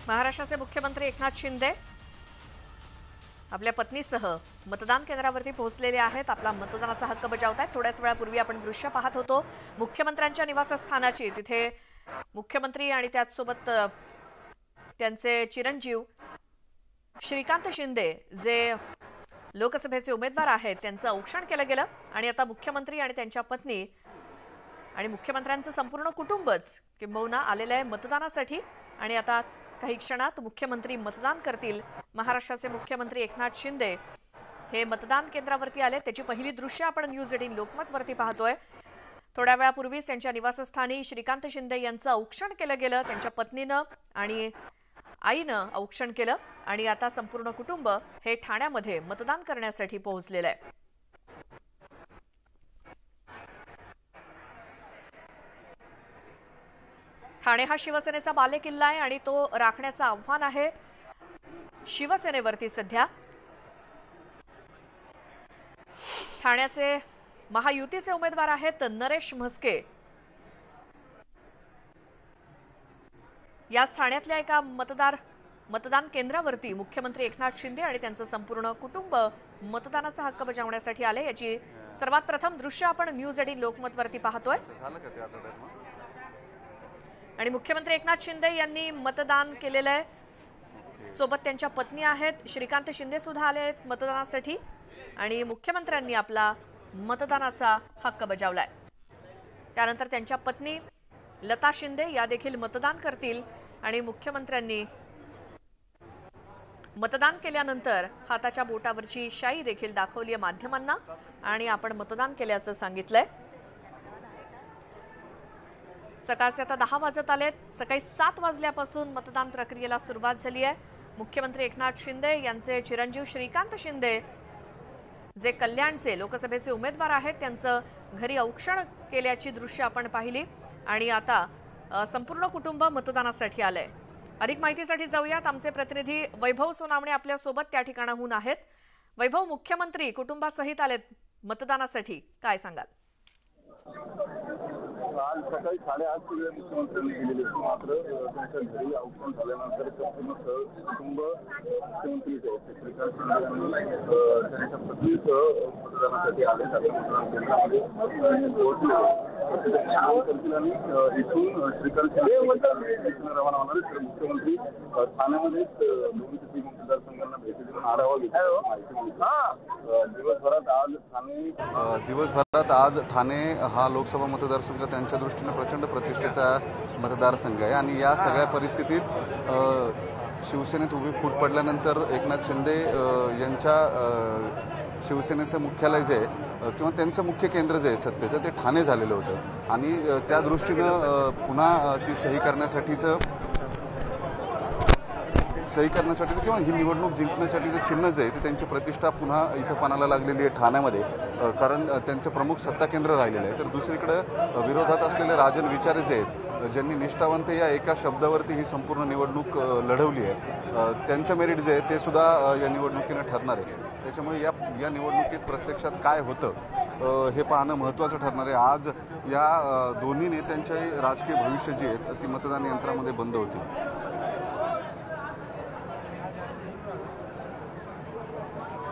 महाराष्ट्राचे मुख्यमंत्री एकनाथ शिंदे आपल्या पत्नीसह मतदान केंद्रावरती पोहोचलेले आहेत। आपला मतदानाचा हक्क बजावतायत। थोड्याच वेळापूर्वी आपण दृश्य पाहत होतो मुख्यमंत्र्यांच्या निवासस्थानाची। तिथे मुख्यमंत्री आणि त्याचसोबत त्यांचे चिरंजीव श्रीकांत शिंदे जे लोकसभेचे उमेदवार आहेत त्यांचं औक्षण केलं गेलं आणि आता मुख्यमंत्री आणि त्यांच्या पत्नी आणि मुख्यमंत्र्यांचं संपूर्ण कुटुंबच किंबहुना आलेलं आहे मतदानासाठी। आणि आता काही क्षणात मुख्यमंत्री मतदान करतील। महाराष्ट्राचे मुख्यमंत्री एकनाथ शिंदे हे मतदान केंद्रावरती आले। त्याची पहिली दृश्य आपण न्यूज 18 लोकमत वरती पाहतोय। थोड्या वेळापूर्वीच त्यांच्या निवासस्थानी श्रीकांत शिंदे यांचं औक्षण केलं गेलं। त्यांच्या पत्नीनं आणि आईनं औक्षण केलं आणि आता संपूर्ण कुटुंब हे ठाण्यामध्ये मतदान करण्यासाठी पोहोचलेलं आहे। ठाणे हा शिवसेनेचा बालेकिल्ला आहे आणि तो राखण्याचं आव्हान आहे शिवसेनेवरती सध्या। ठाण्याचे महायुतीचे उमेदवार आहेत नरेश म्हस्के। याच ठाण्यातल्या एका मतदान केंद्रावरती मुख्यमंत्री एकनाथ शिंदे आणि त्यांचं संपूर्ण कुटुंब मतदानाचा हक्क बजावण्यासाठी आले। याची सर्वात प्रथम दृश्य आपण न्यूज 18 लोकमत वरती पाहतोय आणि मुख्यमंत्री एकनाथ शिंदे यांनी मतदान केलेलं आहे। सोबत त्यांच्या पत्नी आहेत श्रीकांत शिंदे सुद्धा आले आहेत मतदानासाठी आणि मुख्यमंत्र्यांनी आपला मतदानाचा हक्क बजावलाय। त्यानंतर त्यांच्या पत्नी लता शिंदे या देखील मतदान करतील आणि मुख्यमंत्र्यांनी मतदान केल्यानंतर हाताच्या बोटावरची शाई देखील दाखवली आहे माध्यमांना आणि आपण मतदान केल्याचं सांगितलंय। सकाळचे आता 10 वाजत आलेत। सकाळी 7 वाजल्यापासून मतदान प्रक्रियेला सुरुवात झाली आहे। मुख्यमंत्री एकनाथ शिंदे यांचे चिरंजीव श्रीकांत शिंदे जे कल्याणचे लोकसभेचे उमेदवार आहेत त्यांचं घरी औक्षण केल्याची दृश्य आपण पाहिली आणि आता संपूर्ण कुटुंब मतदानासाठी आलंय। अधिक माहितीसाठी जाऊयात। आमचे प्रतिनिधी वैभव सोनावणे आपल्या सोबत त्या ठिकाणाहून आहेत। वैभव, मुख्यमंत्री कुटुंबासहित आलेत मतदानासाठी, काय सांगाल? आज सकाळी 8:30 मुख्यमंत्र्यांनी गेलेले मात्र त्यांच्या घरी औक्षण झाल्यानंतर संपूर्ण कुटुंब मुख्यमंत्रीचे श्रीकांत शिंदे यांनी त्यांच्या पत्नीसह मतदानासाठी आले। मतदान केंद्रामध्ये पोहोचले करतील आणि इथून श्रीकांत शिंदे रवाना होणार। तर मुख्यमंत्री ठाण्यामध्येच 2 ते 3 मतदारसंघांना भेटी देऊन आढावा घेतील। दिवसभरात आज ठाणे हा लोकसभा मतदारसंघ त्यांच्या दृष्टीने प्रचंड प्रतिष्ठेचा मतदारसंघ आहे आणि या सगळ्या परिस्थितीत शिवसेनेत उभी फूट पडल्यानंतर एकनाथ शिंदे यांच्या शिवसेनेचं मुख्यालय जे आहे किंवा त्यांचं मुख्य केंद्र जे आहे सत्तेचं ते ठाणे झालेलं होतं आणि त्या दृष्टीनं पुन्हा ती सही करण्यासाठीचं किंवा ही निवडणूक जिंकण्यासाठीचं चिन्ह जे आहे ते त्यांची प्रतिष्ठा पुन्हा इथं पणाला लागलेली आहे ठाण्यामध्ये, कारण त्यांचं प्रमुख सत्ता केंद्र राहिलेलं आहे। तर दुसरीकडे विरोधात असलेले राजन विचारे जे आहेत ज्यांनी निष्ठावंत या एका शब्दावरती ही संपूर्ण निवडणूक लढवली आहे त्यांचं मेरिट जे आहे ते सुद्धा या निवडणुकीनं ठरणार आहे। त्याच्यामुळे या निवडणुकीत प्रत्यक्षात काय होतं हे पाहणं महत्त्वाचं ठरणार आहे। आज या दोन्ही नेत्यांचे राजकीय भविष्य जे आहेत ती मतदान यंत्रामध्ये बंद होतील।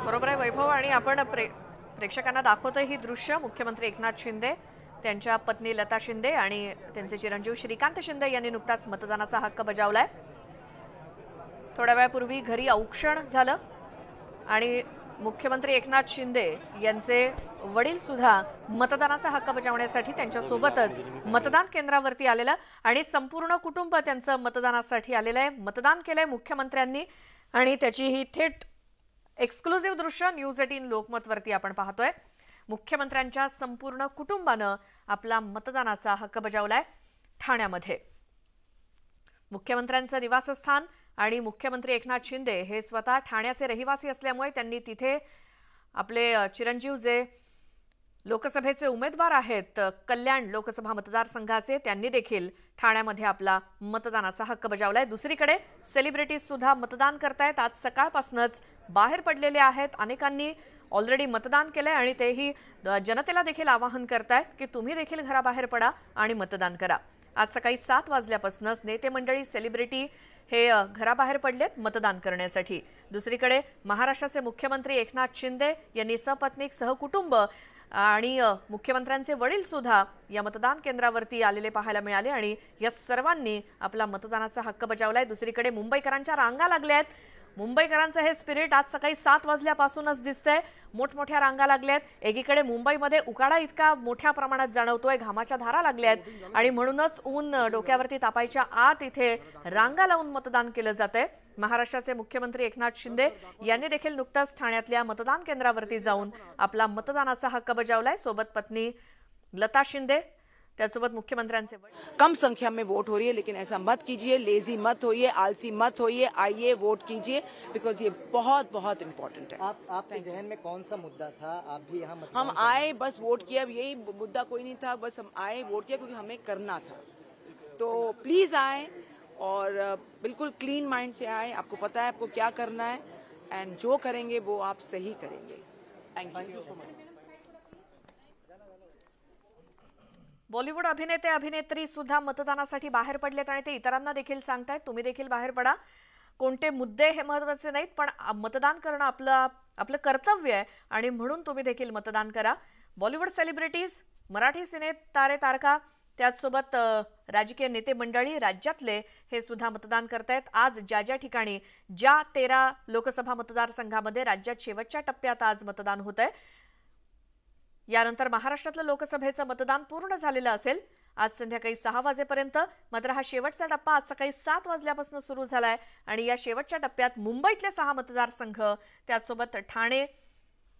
बरोबर आहे वैभव, आणि आपण प्रेक्षकांना दाखवतोय ही दृश्य। मुख्यमंत्री एकनाथ शिंदे, त्यांच्या पत्नी लता शिंदे आणि त्यांचे चिरंजीव श्रीकांत शिंदे यांनी नुकताच मतदानाचा हक्क बजावलाय। थोड्या वेळापूर्वी घरी औक्षण झालं आणि मुख्यमंत्री एकनाथ शिंदे यांचे वडील सुद्धा मतदानाचा हक्क बजावण्यासाठी त्यांच्यासोबतच मतदान केंद्रावरती आलेलं आणि संपूर्ण कुटुंब त्यांचं मतदानासाठी आलेलं आहे। मतदान केलंय मुख्यमंत्र्यांनी आणि त्याची ही थेट एक्सक्लुझिव्ह दृश्य न्यूज 18 लोकमत वरती आपण पाहतोय। मुख्यमंत्र्यांच्या संपूर्ण कुटुंबानं आपला मतदानाचा हक्क बजावलाय ठाण्यामध्ये। मुख्यमंत्र्यांचं निवासस्थान आणि मुख्यमंत्री एकनाथ शिंदे हे स्वतः ठाण्याचे रहिवासी असल्यामुळे त्यांनी तिथे आपले चिरंजीव जे लोकसभेचे उमेदवार आहेत कल्याण लोकसभा मतदारसंघाचे त्यांनी देखील ठाण्यामध्ये आपला मतदानाचा हक्क बजावलाय। दुसरीकडे सेलिब्रिटीज सुद्धा मतदान करतायत। आज सकाळपासूनच बाहेर पडलेले आहेत। अनेकांनी ऑलरेडी मतदान केलंय आणि तेही जनतेला देखील आवाहन करतायत की तुम्ही देखील घराबाहेर पडा आणि मतदान करा। आज सकाळी 7 वाजल्यापासूनच नेते मंडळी, सेलिब्रिटी हे घराबाहेर पडलेत मतदान करण्यासाठी। दुसरीकडे महाराष्ट्राचे मुख्यमंत्री एकनाथ शिंदे यांनी सपत्नीक, सहकुटुंब आणि मुख्यमंत्र्यांचे वडील सुद्धा या मतदान केंद्रावरती आलेले पाहायला मिळाले आणि या सर्वांनी आपला मतदानाचा हक्क बजावलाय। दुसरीकडे मुंबईकरांच्या रांगा लागल्यात। मुंबईकरांचं हे स्पिरिट आज सकाळी 7 वाजल्यापासूनच दिसतंय। मोठमोठ्या रांगा लागल्यात। एकीकडे मुंबईमध्ये उकाडा इतका मोठ्या प्रमाणात जाणवतोय, घामाच्या धारा लागल्यात आणि म्हणूनच ऊन डोक्यावरती तापायच्या आत इथे रांगा लावून मतदान केलं जातंय। महाराष्ट्राचे मुख्यमंत्री एकनाथ शिंदे यांनी देखील नुकताच ठाण्यातल्या मतदान केंद्रावरती जाऊन आपला मतदानाचा हक्क बजावलाय। सोबत पत्नी लता शिंदे, त्यासोबत मुख्यमंत्र्यांचे कम संख्या में वोट हो रही है, लेकिन ऐसा मत कीजिए, लेजी मत होइए, आलसी मत होइए, आइए वोट कीजिए, बिकॉज ये बहुत बहुत इम्पोर्टेंट है। आपके जहन में कौन सा मुद्दा था? आप भी यहाँ हम आए, बस वोट किया, यही मुद्दा कोई नहीं था, बस हम आए, वोट किया क्योंकि हमें करना था। तो प्लीज आए और बिल्कुल क्लीन माइंड से आए। आपको पता है आपको क्या करना है एंड जो करेंगे वो आप सही करेंगे। Thank you so much. Bollywood अभिनेते, अभिनेत्री सुद्धा मतदानासाठी बाहेर पडलेत आणि ते इतरांना देखील सांगतायत तुम्ही देखील बाहेर पडा। कोणते मुद्दे हे महत्त्वाचे नाहीत, पण मतदान करणं आपलं कर्तव्य आहे आणि म्हणून तुम्ही देखील मतदान करा। बॉलिवूड सेलिब्रिटीज, मराठी सिने तारे तारका, त्याचसोबत राजकीय नेते मंडळी राज्यातले हे सुद्धा मतदान करतायत। आज ज्या ठिकाणी 13 लोकसभा मतदारसंघामध्ये राज्यात शेवटच्या टप्प्यात आज मतदान होतंय। यानंतर महाराष्ट्रातलं लोकसभेचं मतदान पूर्ण झालेलं असेल आज संध्याकाळी 6 वाजेपर्यंत। मात्र हा शेवटचा टप्पा आज सकाळी 7 वाजल्यापासून सुरू झालाय आणि या शेवटच्या टप्प्यात मुंबईतले 6 मतदारसंघ, त्याचसोबत ठाणे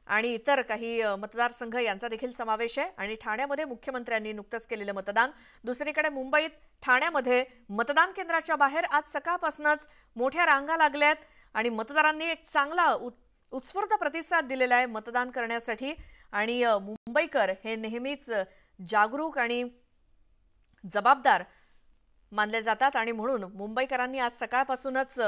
आणि इतर काही मतदारसंघ यांचा देखील समावेश आहे आणि ठाण्यामध्ये मुख्यमंत्र्यांनी नुकतंच केलेलं मतदान। दुसरीकडे मुंबईत ठाण्यामध्ये मतदान केंद्राच्या बाहेर आज सकाळपासूनच मोठ्या रांगा लागल्यात आणि मतदारांनी एक चांगला उत्स्फूर्त प्रतिसाद दिलेला आहे मतदान करण्यासाठी आणि मुंबईकर हे नेहमीच जागरूक आणि जबाबदार मानले जातात आणि म्हणून मुंबईकरांनी आज सकाळपासूनच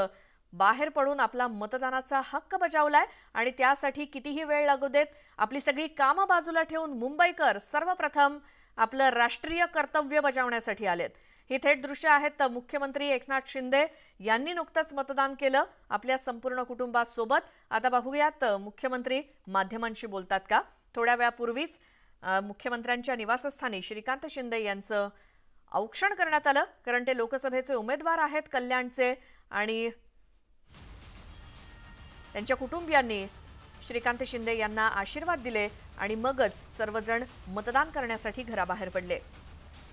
बाहेर पडून आपला मतदानाचा हक्क बजावलाय आणि त्यासाठी कितीही वेळ लागू देत आपली सगळी कामं बाजूला ठेवून मुंबईकर सर्वप्रथम आपलं राष्ट्रीय कर्तव्य बजावण्यासाठी आलेत। ही थेट दृश्य आहेत मुख्यमंत्री एकनाथ शिंदे यांनी नुकतंच मतदान केलं आपल्या संपूर्ण कुटुंबासोबत। आता बघूयात मुख्यमंत्री माध्यमांशी बोलतात का। थोड्या वेळापूर्वीच मुख्यमंत्र्यांच्या निवासस्थानी श्रीकांत शिंदे यांचं औक्षण करण्यात आलं, कारण ते लोकसभेचे उमेदवार आहेत कल्याणचे आणि त्यांच्या कुटुंबियांनी श्रीकांत शिंदे यांना आशीर्वाद दिले आणि मगच सर्वजण मतदान करण्यासाठी घराबाहेर पडले।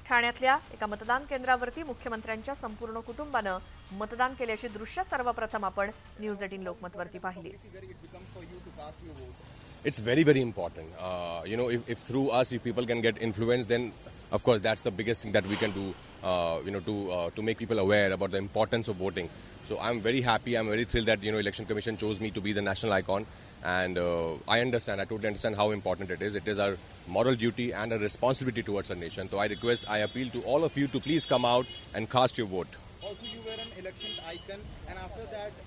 ठाण्यातल्या एका मतदान केंद्रावरती मुख्यमंत्र्यांच्या संपूर्ण कुटुंबानं मतदान केल्याची दृश्य सर्वप्रथम आपण न्यूज 18 लोकमतवरती पाहिली। It's very, very important. If through us, if people can get influence, then of course that's the biggest thing that we can do. To make people aware about the importance of voting. So I'm very happy. I'm very thrilled that Election Commission chose me to be the national icon, and I totally understand how important it is. It is our moral duty and a responsibility towards our nation. So I appeal to all of you to please come out and cast your vote. Also, you were an election icon, and after that,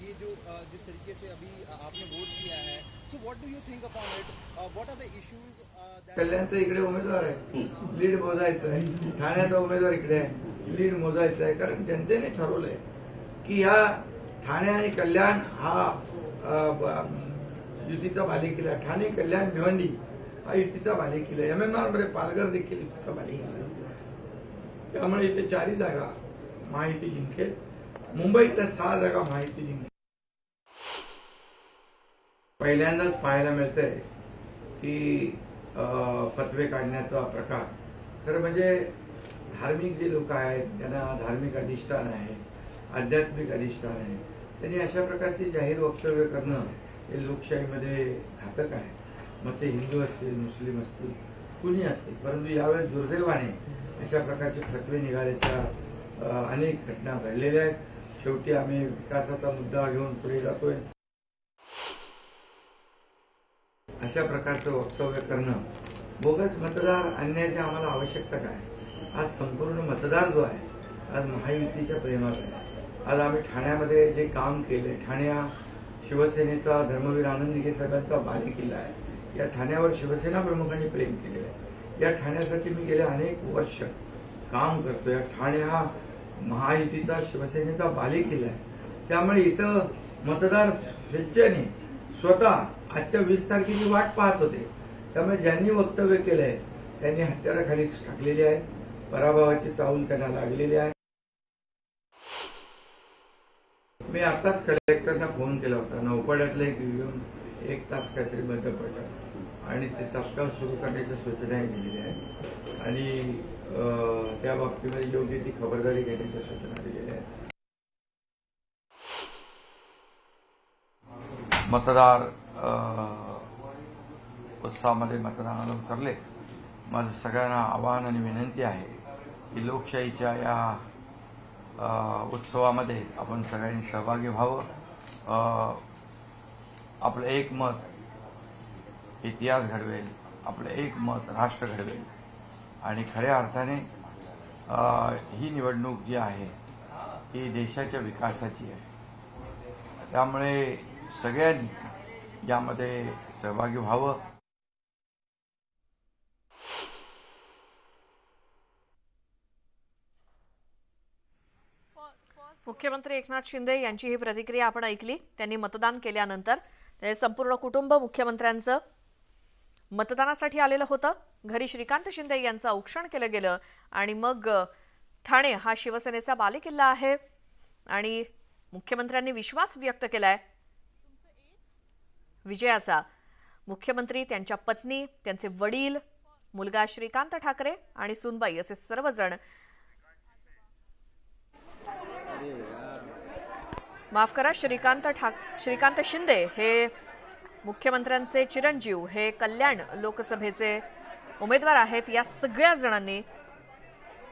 ये जो जिस तरीके से अभी आपने vote KIA है, so what do you think upon it? What are the issues that? कल्याणचा इकडे उमेदवार आहे, लीड मोजायचं आहे। ठाण्याचा उमेदवार इकडे आहे, लीड मोजायचं आहे, कारण जनतेने ठरवलंय की या ठाणे आणि कल्याण हा युतीचा बालेकिल्ला, ठाणे कल्याण भिवंडी हा युतीचा बालेकिल्ला, MMR मध्ये पालघर देखील युतीचा बालेकिल्ला। त्यामुळे इथे 4 जागा महायुती जिंकेल, मुंबईतल्या 6 जागा महायुती जिंकेल। पहिल्यांदाच पाहायला मिळतंय की फतवे काढण्याचा प्रकार। खरं म्हणजे धार्मिक जे लोक आहेत त्यांना धार्मिक अधिष्ठान आहे, आध्यात्मिक अधिष्ठान आहे, त्यांनी अशा प्रकारची जाहीर वक्तव्य करणं हे लोकशाहीमध्ये घातक आहे। मग ते हिंदू असतील, मुस्लिम असतील, कुणी असतील, परंतु यावेळेस दुर्दैवाने अशा प्रकारचे फतवे निघाल्याच्या अनेक घटना घडलेल्या आहेत। शेवटी आम्ही विकासाचा मुद्दा घेऊन पुढे जातोय। अशा प्रकारचं वक्तव्य करणं, बोगस मतदार आणण्याची आम्हाला आवश्यकता काय? आज संपूर्ण मतदार जो आहे आज महायुतीच्या प्रेमात आहे। आज आम्ही ठाण्यामध्ये जे काम केले, ठाण्या शिवसेनेचा धर्मवीर आनंदीगे साहेबांचा बालेकिल्ला आहे. या ठाण्यावर शिवसेना प्रमुखांनी प्रेम केलेलं आहे. या ठाण्यासाठी मी गेले अनेक वर्ष काम करतो. या ठाणे हा महायुतीचा शिवसेनेचा बालेकिल्ला आहे. त्यामुळे इथं मतदार स्वेच्छेने स्वतः आजच्या 20 तारखेची वाट पाहत होते. त्यामुळे ज्यांनी वक्तव्य केलंय त्यांनी हत्याराखाली टाकलेली आहे. पराभवाची चाहूल त्यांना लागलेली आहे. मी आताच कलेक्टरना फोन केला होता. नौपाड्यातलं एक येऊन 1 तास काहीतरी बंद पडलं आणि ते तात्काळ सुरू करण्याच्या सूचनाही दिलेल्या आहेत आणि त्या बाबतीमध्ये योग्य ती खबरदारी घेण्याच्या सूचना दिलेल्या आहेत. मतदार उत्साहामध्ये मतदानाला उतरले. माझं सगळ्यांना आवाहन आणि विनंती आहे की लोकशाहीच्या या उत्सवामध्ये आपण सगळ्यांनी सहभागी व्हावं. आपलं एक मत इतिहास घडवेल, आपलं एक मत राष्ट्र घडवेल आणि खऱ्या अर्थाने ही निवडणूक जी आहे ही देशाच्या विकासाची आहे. त्यामुळे सगळ्यांनी यामध्ये सहभागी व्हावं. मुख्यमंत्री एकनाथ शिंदे यांची ही प्रतिक्रिया आपण ऐकली. त्यांनी मतदान केल्यानंतर संपूर्ण कुटुंब मुख्यमंत्र्यांचं मतदानासाठी आलेलं होतं. घरी श्रीकांत शिंदे यांचं औक्षण केलं गेलं आणि मग ठाणे हा शिवसेनेचा बालेकिल्ला आहे आणि मुख्यमंत्र्यांनी विश्वास व्यक्त केलाय विजयाचा. मुख्यमंत्री, त्यांच्या पत्नी, त्यांचे वडील, मुलगा श्रीकांत ठाकरे आणि सुनबाई असे सर्वजण, माफ करा, श्रीकांत शिंदे हे मुख्यमंत्र्यांचे चिरंजीव, हे कल्याण लोकसभेचे उमेदवार आहेत. या सगळ्या जणांनी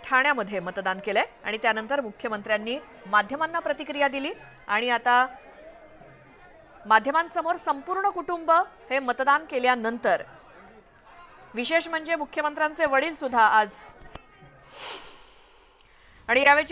ठाण्यामध्ये मतदान केलंय आणि त्यानंतर मुख्यमंत्र्यांनी माध्यमांना प्रतिक्रिया दिली आणि आता माध्यमांसमोर संपूर्ण कुटुंब हे मतदान केल्यानंतर, विशेष म्हणजे मुख्यमंत्र्यांचे वडील सुद्धा आज आणि यावेळी